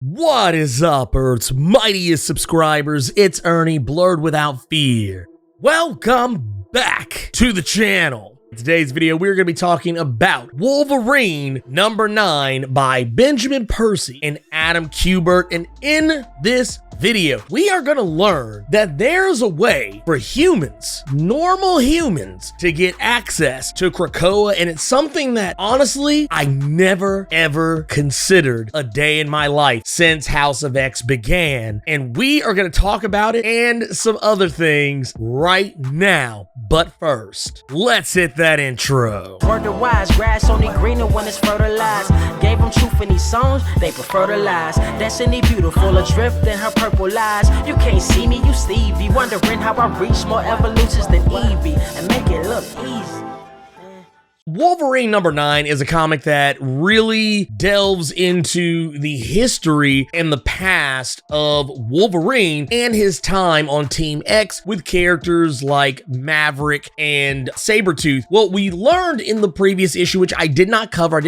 What is up, Earth's mightiest subscribers? It's Ernie, Blerd without fear. Welcome back to the channel. In today's video, we're going to be talking about Wolverine #9 by Benjamin Percy and Adam Kubert. And in this video, we are going to learn that there's a way for humans, normal humans, to get access to Krakoa, and it's something that, honestly, I never ever considered a day in my life since House of X began. And we are going to talk about it and some other things right now. But first, let's hit that intro. Word to wise, grass only greener when it's fertilized. Gave them truth in these songs, they prefer to lies. Destiny beautiful, adrift in her purple lies. You can't see me, you Stevie, wondering how I reach more evolutions than Evie and make it look easy. Wolverine #9 is a comic that really delves into the history and the past of Wolverine and his time on Team X with characters like Maverick and Sabretooth. Well, we learned in the previous issue, which I did not cover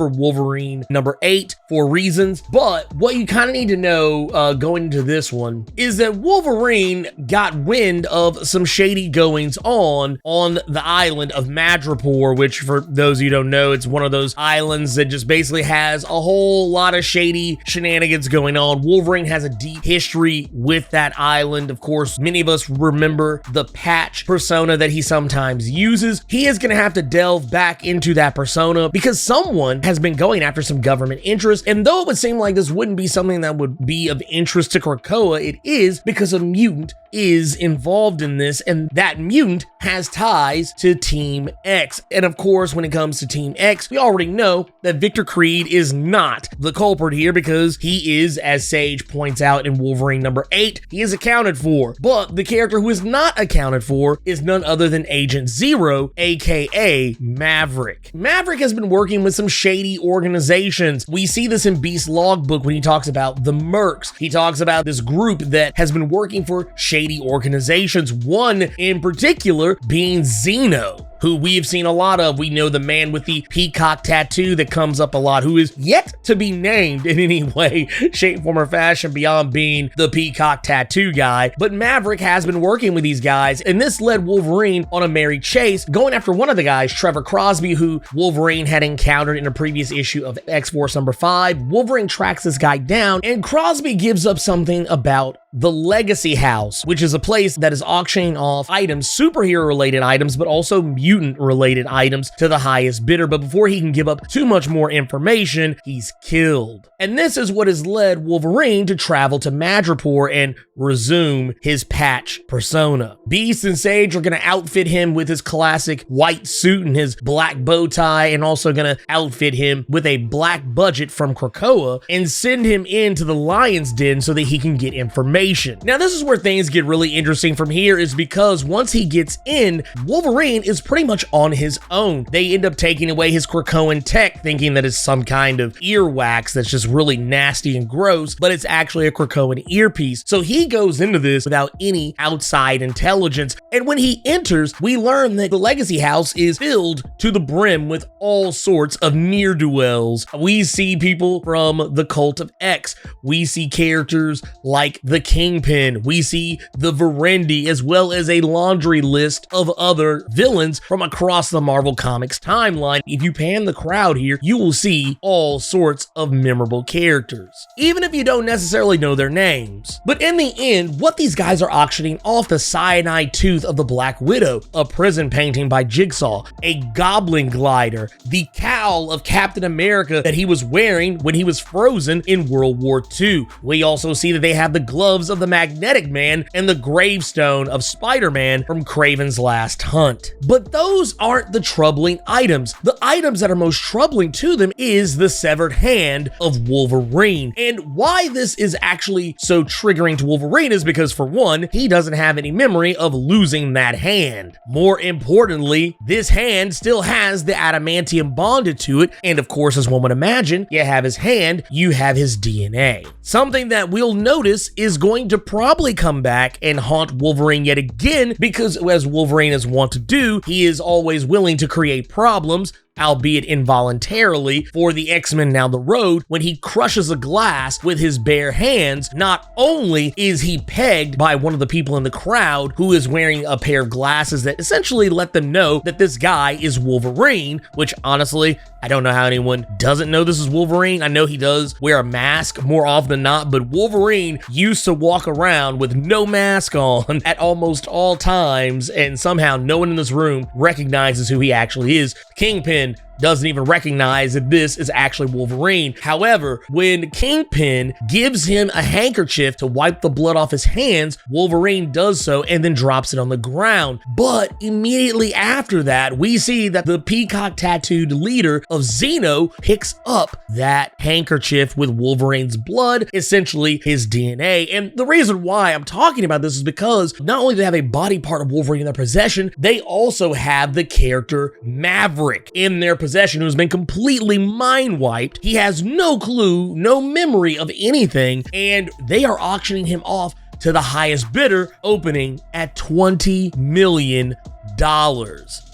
Wolverine #8 for reasons, but what you kind of need to know going into this one is that Wolverine got wind of some shady goings on the island of Madripoor, which for those of you who don't know, it's one of those islands that just basically has a whole lot of shady shenanigans going on. Wolverine has a deep history with that island. Of course, many of us remember the patch persona that he sometimes uses. He is going to have to delve back into that persona because someone has been going after some government interest. And though it would seem like this wouldn't be something that would be of interest to Krakoa, it is because a mutant is involved in this, and that mutant has ties to Team X. And of course, when it comes to Team X, we already know that Victor Creed is not the culprit here because he is, as Sage points out in Wolverine #8, he is accounted for. But the character who is not accounted for is none other than Agent Zero, aka Maverick. Maverick has been working with some shady organizations. We see this in Beast's logbook when he talks about the Mercs. He talks about this group that has been working for shady organizations, one in particular being Xeno, who we've seen a lot of. We know the man with the peacock tattoo that comes up a lot, who is yet to be named in any way, shape, form, or fashion beyond being the peacock tattoo guy. But Maverick has been working with these guys, and this led Wolverine on a merry chase, going after one of the guys, Trevor Crosby, who Wolverine had encountered in a previous issue of X-Force #5. Wolverine tracks this guy down, and Crosby gives up something about the Legacy House, which is a place that is auctioning off items, superhero-related items, but also mutant-related items to the highest bidder. But before he can give up too much more information, he's killed. And this is what has led Wolverine to travel to Madripoor and resume his patch persona. Beast and Sage are going to outfit him with his classic white suit and his black bow tie, and also going to outfit him with a black budget from Krakoa and send him into the Lion's Den so that he can get information. Now, this is where things get really interesting from here, is because once he gets in, Wolverine is pretty much on his own. They end up taking away his Krakoan tech, thinking that it's some kind of earwax that's just really nasty and gross, but it's actually a Krakoan earpiece. So he goes into this without any outside intelligence. And when he enters, we learn that the Legacy House is filled to the brim with all sorts of ne'er-do-wells. We see people from the Cult of X. We see characters like the Kingpin. We see the Verendi, as well as a laundry list of other villains from across the Marvel Comics timeline. If you pan the crowd here, you will see all sorts of memorable characters, even if you don't necessarily know their names. But in the end, what these guys are auctioning off: the cyanide tooth of the Black Widow, a prison painting by Jigsaw, a goblin glider, the cowl of Captain America that he was wearing when he was frozen in World War II. We also see that they have the gloves of the Magnetic Man and the gravestone of Spider-Man from Kraven's Last Hunt. But those aren't the troubling items. The items that are most troubling to them is the severed hand of Wolverine. And why this is actually so triggering to Wolverine is because, for one, he doesn't have any memory of losing that hand. More importantly, this hand still has the adamantium bonded to it, and of course, as one would imagine, you have his hand, you have his DNA. Something that we'll notice is going to probably come back and haunt Wolverine yet again, because as Wolverine is wont to do, he is always willing to create problems albeit involuntarily, for the X-Men down the road when he crushes a glass with his bare hands. Not only is he pegged by one of the people in the crowd who is wearing a pair of glasses that essentially let them know that this guy is Wolverine, which honestly, I don't know how anyone doesn't know this is Wolverine. I know he does wear a mask more often than not, but Wolverine used to walk around with no mask on at almost all times, and somehow no one in this room recognizes who he actually is. Kingpin doesn't even recognize that this is actually Wolverine. However, when Kingpin gives him a handkerchief to wipe the blood off his hands, Wolverine does so and then drops it on the ground. But immediately after that, we see that the peacock tattooed leader of Xeno picks up that handkerchief with Wolverine's blood, essentially his DNA. And the reason why I'm talking about this is because not only do they have a body part of Wolverine in their possession, they also have the character Maverick in their possession, who's been completely mind wiped. He has no clue, no memory of anything, and they are auctioning him off to the highest bidder, opening at $20 million.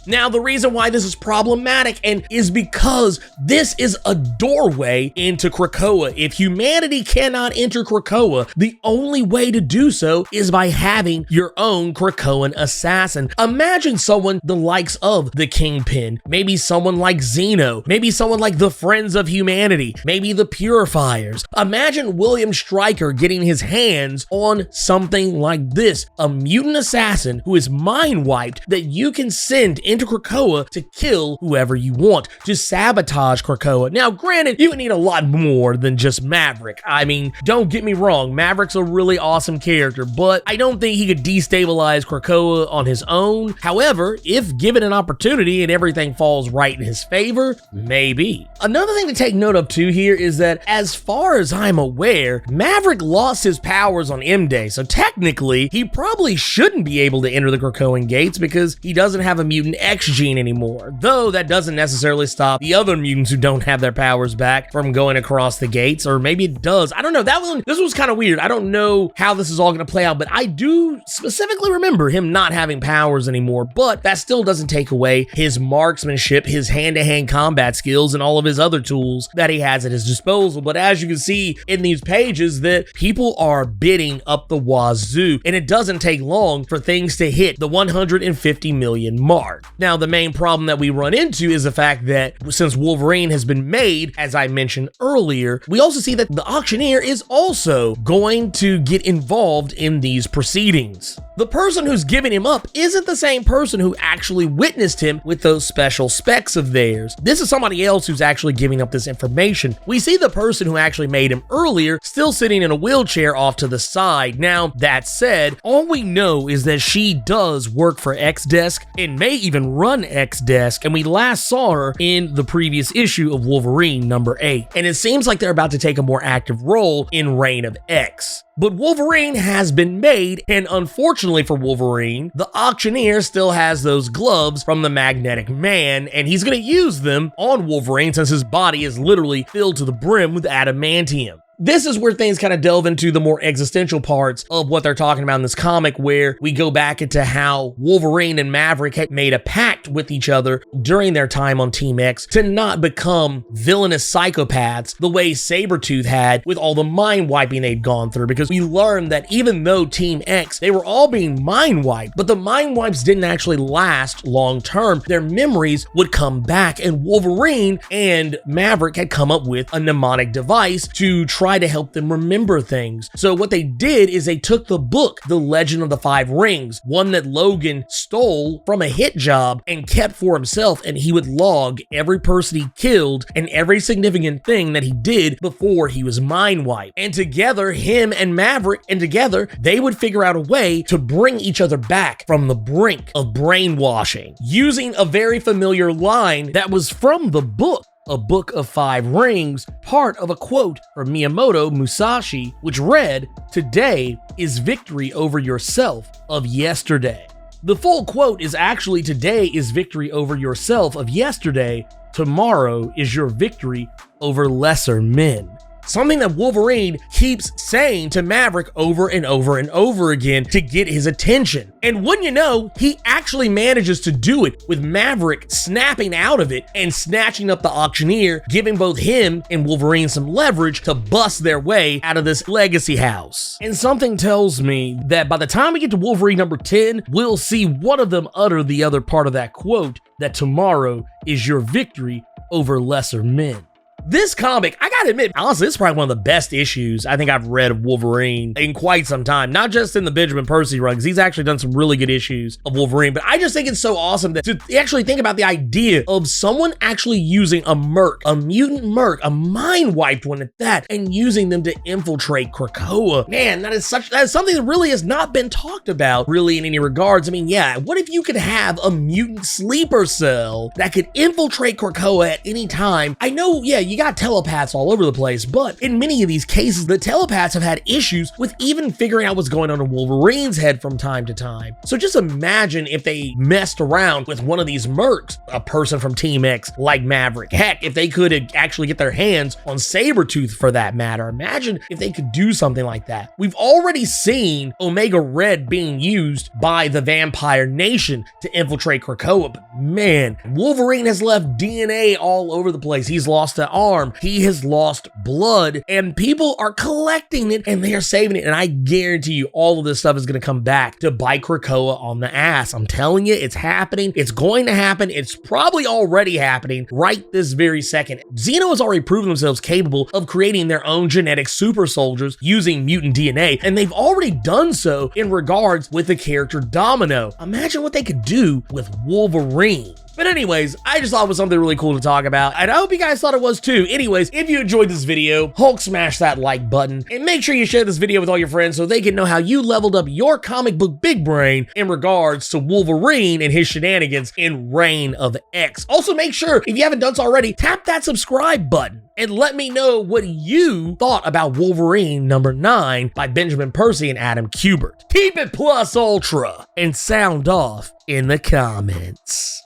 Now, the reason why this is problematic and is because this is a doorway into Krakoa. If humanity cannot enter Krakoa, the only way to do so is by having your own Krakoan assassin. Imagine someone the likes of the Kingpin, maybe someone like Xeno, maybe someone like the Friends of Humanity, maybe the Purifiers. Imagine William Stryker getting his hands on something like this, a mutant assassin who is mind wiped that you can send into Krakoa to kill whoever you want, to sabotage Krakoa. Now, granted, you would need a lot more than just Maverick. I mean, don't get me wrong, Maverick's a really awesome character, but I don't think he could destabilize Krakoa on his own. However, if given an opportunity and everything falls right in his favor, maybe. Another thing to take note of too here is that, as far as I'm aware, Maverick lost his powers on M-Day, so technically, he probably shouldn't be able to enter the Krakoan gates because he doesn't have a mutant X gene anymore, though that doesn't necessarily stop the other mutants who don't have their powers back from going across the gates, or maybe it does. I don't know. This was kind of weird. I don't know how this is all going to play out, but I do specifically remember him not having powers anymore, but that still doesn't take away his marksmanship, his hand-to-hand combat skills, and all of his other tools that he has at his disposal. But as you can see in these pages, that people are bidding up the wazoo, and it doesn't take long for things to hit the 150 million mark. Now, the main problem that we run into is the fact that since Wolverine has been made, as I mentioned earlier, we also see that the auctioneer is also going to get involved in these proceedings. The person who's giving him up isn't the same person who actually witnessed him with those special specs of theirs. This is somebody else who's actually giving up this information. We see the person who actually made him earlier still sitting in a wheelchair off to the side. Now, that said, all we know is that she does work for X-Desk and may even run X-Desk, and we last saw her in the previous issue of Wolverine number 8. And it seems like they're about to take a more active role in Reign of X. But Wolverine has been made, and unfortunately for Wolverine, the auctioneer still has those gloves from the Magnetic Man, and he's going to use them on Wolverine since his body is literally filled to the brim with adamantium. This is where things kind of delve into the more existential parts of what they're talking about in this comic, where we go back into how Wolverine and Maverick had made a pact with each other during their time on Team X to not become villainous psychopaths the way Sabretooth had with all the mind wiping they'd gone through, because we learned that even though Team X, they were all being mind wiped, but the mind wipes didn't actually last long term. Their memories would come back, and Wolverine and Maverick had come up with a mnemonic device to try to help them remember things. So what they did is they took the book, The Legend of the Five Rings, one that Logan stole from a hit job and kept for himself, and he would log every person he killed and every significant thing that he did before he was mind wiped. And together, him and Maverick, and together, they would figure out a way to bring each other back from the brink of brainwashing, using a very familiar line that was from the book, A Book of Five Rings, part of a quote from Miyamoto Musashi, which read, "Today is victory over yourself of yesterday." The full quote is actually, "Today is victory over yourself of yesterday. Tomorrow is your victory over lesser men." something that Wolverine keeps saying to Maverick over and over and over again to get his attention. And wouldn't you know, he actually manages to do it, with Maverick snapping out of it and snatching up the auctioneer, giving both him and Wolverine some leverage to bust their way out of this legacy house. And something tells me that by the time we get to Wolverine number 10, we'll see one of them utter the other part of that quote, that tomorrow is your victory over lesser men. This comic, I gotta admit, honestly, it's probably one of the best issues I think I've read of Wolverine in quite some time. Not just in the Benjamin Percy run, because he's actually done some really good issues of Wolverine, but I just think it's so awesome that to actually think about the idea of someone actually using a merc, a mutant merc, a mind-wiped one at that, and using them to infiltrate Krakoa. Man, that is something that really has not been talked about really in any regards. I mean, yeah, what if you could have a mutant sleeper cell that could infiltrate Krakoa at any time? I know, yeah, you got telepaths all over the place, but in many of these cases, the telepaths have had issues with even figuring out what's going on in Wolverine's head from time to time. So just imagine if they messed around with one of these mercs, a person from Team X like Maverick. Heck, if they could actually get their hands on Sabretooth for that matter. Imagine if they could do something like that. We've already seen Omega Red being used by the Vampire Nation to infiltrate Krakoa, but man, Wolverine has left DNA all over the place. He's lost an arm, he has lost blood, and people are collecting it and they are saving it. And I guarantee you all of this stuff is going to come back to bite Krakoa on the ass. I'm telling you, it's happening. It's going to happen. It's probably already happening right this very second. Xeno has already proven themselves capable of creating their own genetic super soldiers using mutant DNA, and they've already done so in regards with the character Domino. Imagine what they could do with Wolverine. But anyways, I just thought it was something really cool to talk about, and I hope you guys thought it was too. Anyways, if you enjoyed this video, Hulk smash that like button, and make sure you share this video with all your friends so they can know how you leveled up your comic book big brain in regards to Wolverine and his shenanigans in Reign of X. Also, make sure, if you haven't done so already, tap that subscribe button and let me know what you thought about Wolverine number 9 by Benjamin Percy and Adam Kubert. Keep it plus ultra and sound off in the comments.